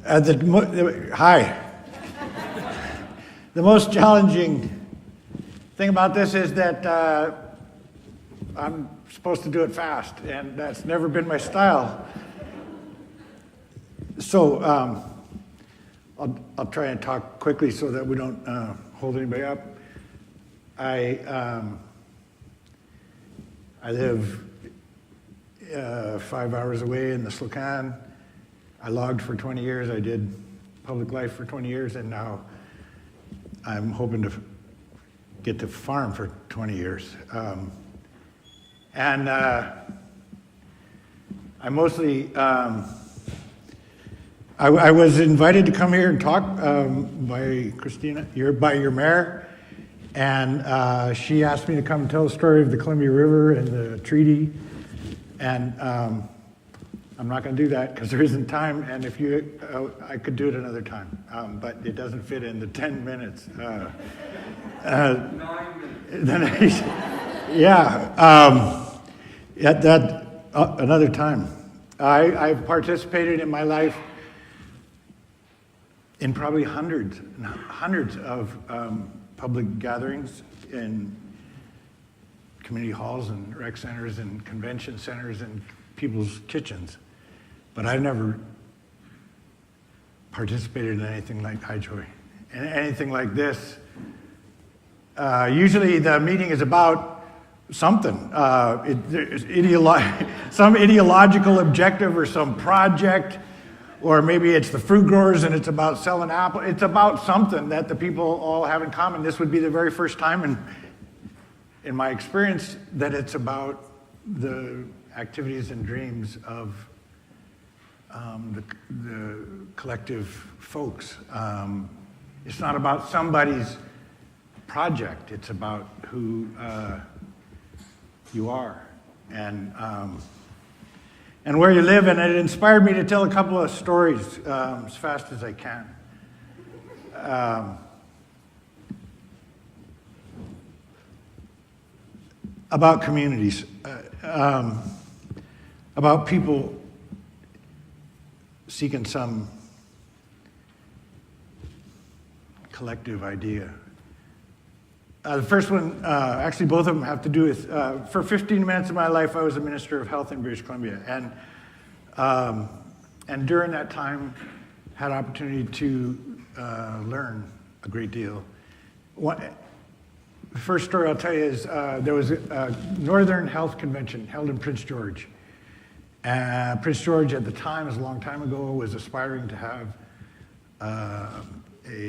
Hi. The most challenging thing about this is that I'm supposed to do it fast, and that's never been my style. So I'll try and talk quickly so that we don't hold anybody up. I live 5 hours away in the Slocan. I logged for 20 years. I did public life for 20 years, and now I'm hoping to get to farm for 20 years. I mostly, I was invited to come here and talk by Christina, by your mayor, and she asked me to come and tell the story of the Columbia River and the treaty, and I'm not going to do that because there isn't time, and if you, I could do it another time, but it doesn't fit in the 10 minutes. 9 minutes. Another time. I've participated in my life in probably hundreds of public gatherings in community halls and rec centers and convention centers and people's kitchens. But I've never participated in anything like Hi Joy, and anything like this. Usually the meeting is about something, some ideological objective or some project, or maybe it's the fruit growers and it's about selling apples. It's about something that the people all have in common. This would be the very first time in my experience that it's about the activities and dreams of the collective folks. It's not about somebody's project. It's about who you are and where you live. And it inspired me to tell a couple of stories as fast as I can. About communities, about people seeking some collective idea. The first one, actually both of them have to do with, for 15 minutes of my life I was a minister of health in British Columbia, and during that time had opportunity to learn a great deal. The first story I'll tell you is there was a Northern Health Convention held in Prince George. Prince George at the time, it was a long time ago, was aspiring to have a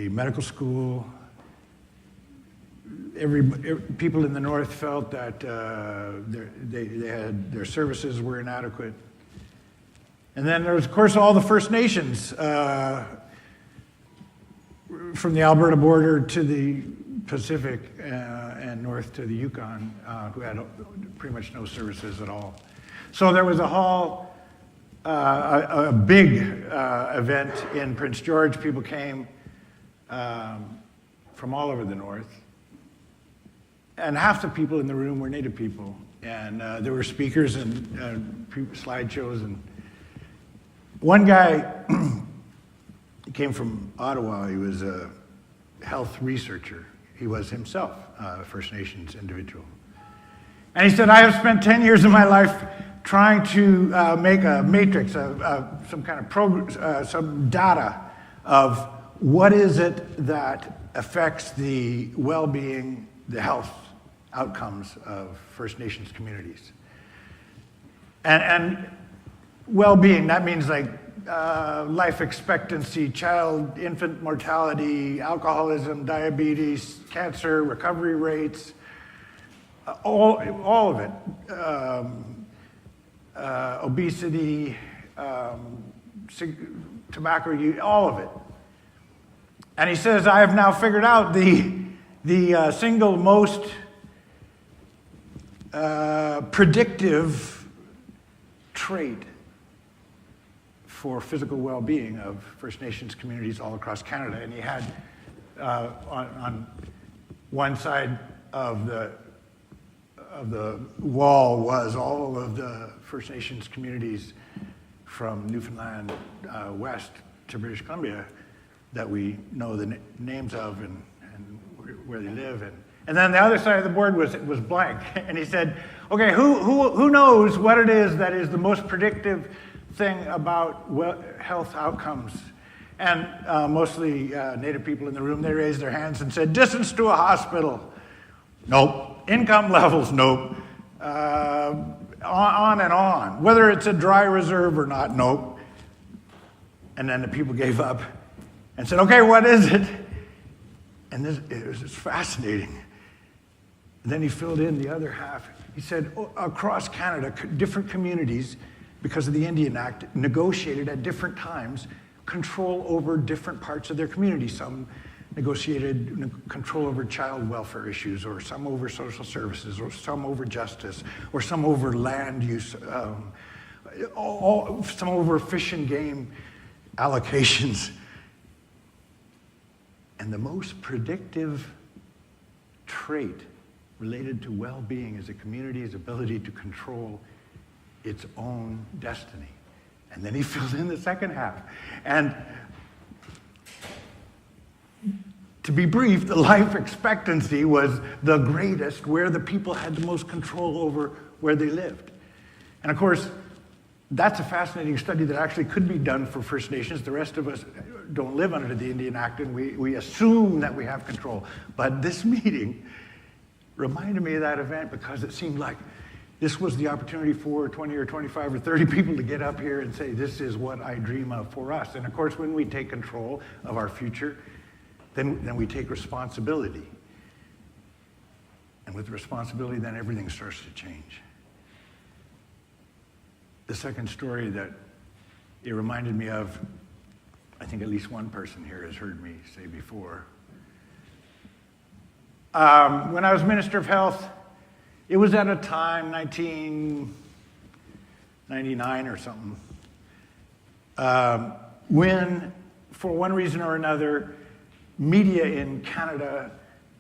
medical school. People in the north felt that their services were inadequate. And then there was, of course, all the First Nations from the Alberta border to the Pacific and north to the Yukon, who had pretty much no services at all. So there was a big event in Prince George. People came from all over the north. And half the people in the room were Native people. And there were speakers and slideshows. And one guy came from Ottawa. He was a health researcher. He was himself a First Nations individual. And he said, I have spent 10 years of my life trying to make a matrix, some kind of some data of what is it that affects the well-being, the health outcomes of First Nations communities. And well-being, that means like life expectancy, infant mortality, alcoholism, diabetes, cancer, recovery rates, all of it. Obesity, tobacco use, all of it. And he says, I have now figured out the single most predictive trait for physical well-being of First Nations communities all across Canada. And he had on one side of the wall was all of the First Nations communities from Newfoundland west to British Columbia that we know the names of and where they live. And then the other side of the board was blank. And he said, okay, who knows what it is that is the most predictive thing about health outcomes? And mostly Native people in the room, they raised their hands and said, distance to a hospital. Nope. Income levels, nope. On and on. Whether it's a dry reserve or not, nope. And then the people gave up and said, okay, what is it? And it was just fascinating. And then he filled in the other half. He said, across Canada, different communities, because of the Indian Act, negotiated at different times control over different parts of their community. Some negotiated control over child welfare issues, or some over social services, or some over justice, or some over land use, some over fish and game allocations. And the most predictive trait related to well-being is a community's ability to control its own destiny. And then he filled in the second half. And to be brief, the life expectancy was the greatest where the people had the most control over where they lived. And of course, that's a fascinating study that actually could be done for First Nations. The rest of us don't live under the Indian Act, and we assume that we have control. But this meeting reminded me of that event because it seemed like this was the opportunity for 20 or 25 or 30 people to get up here and say, this is what I dream of for us. And of course, when we take control of our future, then we take responsibility. And with responsibility, then everything starts to change. The second story that it reminded me of, I think at least one person here has heard me say before. When I was Minister of Health, it was at a time, 1999 or something, when, for one reason or another, media in Canada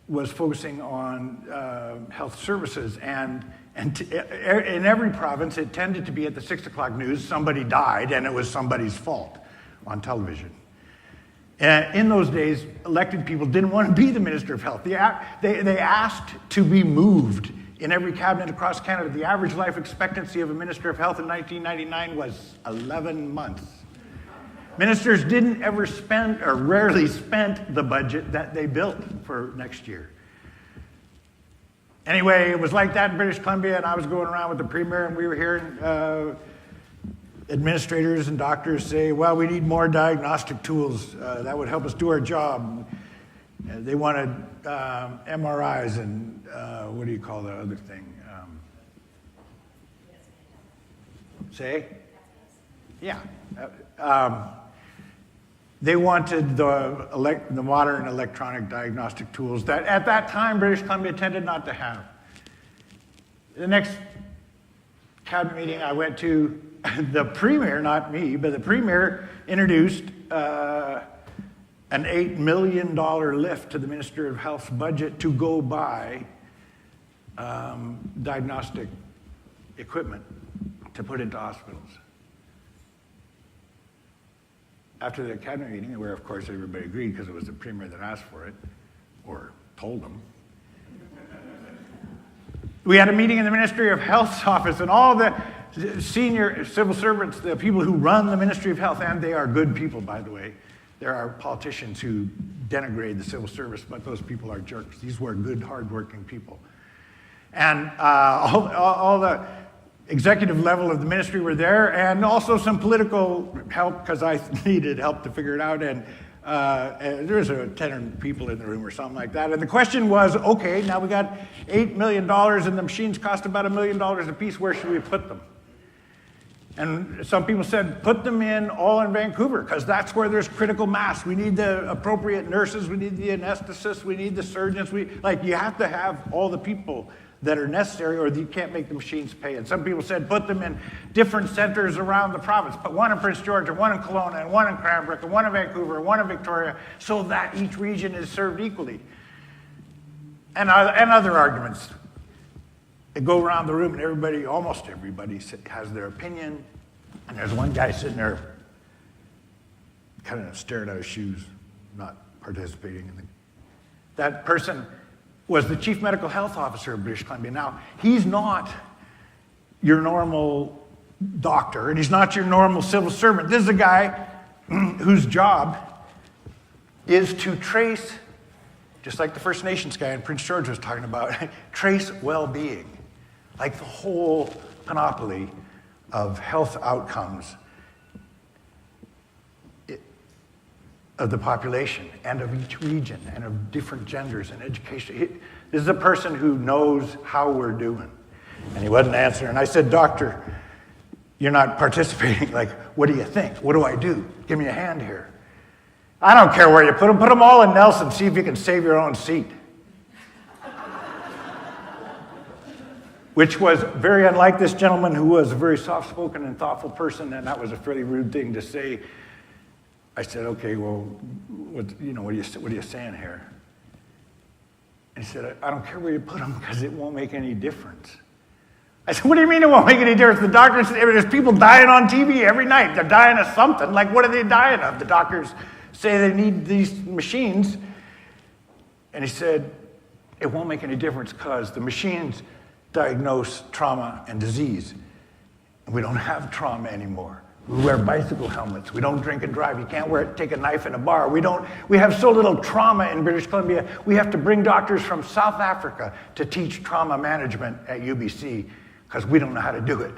was focusing on health services, and in every province, it tended to be at the 6 o'clock news, somebody died, and it was somebody's fault on television. In those days, elected people didn't want to be the Minister of Health. They asked to be moved in every cabinet across Canada. The average life expectancy of a Minister of Health in 1999 was 11 months. Ministers didn't ever spend, or rarely spent, the budget that they built for next year. Anyway, it was like that in British Columbia, and I was going around with the Premier, and we were hearing administrators and doctors say, well, we need more diagnostic tools. That would help us do our job. They wanted MRIs and what do you call the other thing? Say? Yeah. They wanted the modern electronic diagnostic tools that at that time British Columbia tended not to have. The next cabinet meeting I went to, the Premier, not me, but the Premier introduced an $8 million lift to the Minister of Health's budget to go buy diagnostic equipment to put into hospitals. After the cabinet meeting, where of course everybody agreed because it was the Premier that asked for it, or told them, we had a meeting in the Ministry of Health's office, and all the senior civil servants, the people who run the Ministry of Health, and they are good people, by the way. There are politicians who denigrate the civil service, but those people are jerks. These were good, hardworking people. And all the executive level of the ministry were there, and also some political help, because I needed help to figure it out. And there was 10 people in the room or something like that. And the question was, okay, now we got $8 million, and the machines cost about $1 million a piece. Where should we put them? And some people said, put them all in Vancouver, because that's where there's critical mass. We need the appropriate nurses, we need the anesthetists, we need the surgeons. You have to have all the people that are necessary, or you can't make the machines pay. And some people said, put them in different centers around the province. Put one in Prince George, and one in Kelowna, and one in Cranbrook, and one in Vancouver, and one in Victoria, so that each region is served equally. And other arguments. They go around the room, and almost everybody has their opinion. And there's one guy sitting there kind of staring at his shoes, not participating in the... That person was the chief medical health officer of British Columbia. Now, he's not your normal doctor, and he's not your normal civil servant. This is a guy whose job is to trace, just like the First Nations guy in Prince George was talking about, trace well-being, like the whole panoply of health outcomes of the population and of each region and of different genders and education. This is a person who knows how we're doing. And he wasn't answering. And I said, Doctor, you're not participating. Like, what do you think? What do I do? Give me a hand here. I don't care where you put them. Put them all in Nelson. See if you can save your own seat. Which was very unlike this gentleman, who was a very soft-spoken and thoughtful person, and that was a fairly rude thing to say. I said, okay, well, what are you saying here? And he said, I don't care where you put them because it won't make any difference. I said, what do you mean it won't make any difference? The doctors, there's people dying on TV every night. They're dying of something. Like, what are they dying of? The doctors say they need these machines. And he said, it won't make any difference because the machines diagnose trauma and disease. And we don't have trauma anymore. We wear bicycle helmets. We don't drink and drive. You can't take a knife in a bar. We have so little trauma in British Columbia. We have to bring doctors from South Africa to teach trauma management at UBC because we don't know how to do it.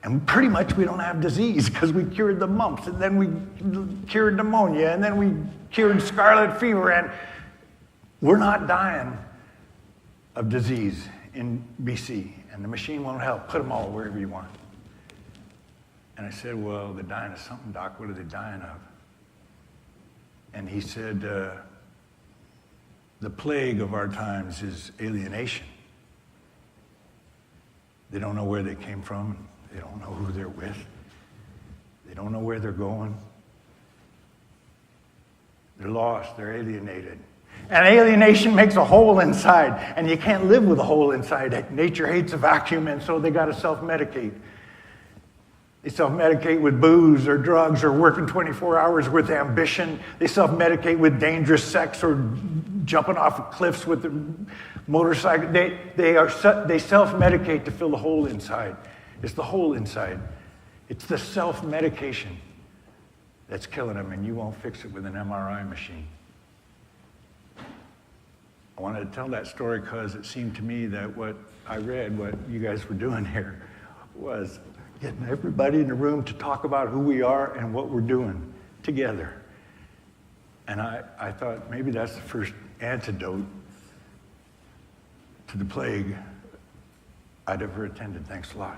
And pretty much we don't have disease because we cured the mumps, and then we cured pneumonia, and then we cured scarlet fever, and we're not dying of disease in BC, and the machine won't help. Put them all wherever you want. And I said, well, they're dying of something, Doc. What are they dying of? And he said, the plague of our times is alienation. They don't know where they came from. They don't know who they're with. They don't know where they're going. They're lost. They're alienated. And alienation makes a hole inside, and you can't live with a hole inside. Nature hates a vacuum, and so they got to self-medicate. They self-medicate with booze or drugs or working 24 hours with ambition. They self-medicate with dangerous sex or jumping off of cliffs with a motorcycle. They self-medicate to fill the hole inside. It's the hole inside. It's the self-medication that's killing them, and you won't fix it with an MRI machine. I wanted to tell that story because it seemed to me that what I read, what you guys were doing here, was getting everybody in the room to talk about who we are and what we're doing together. And I thought maybe that's the first antidote to the plague I'd ever attended. Thanks a lot.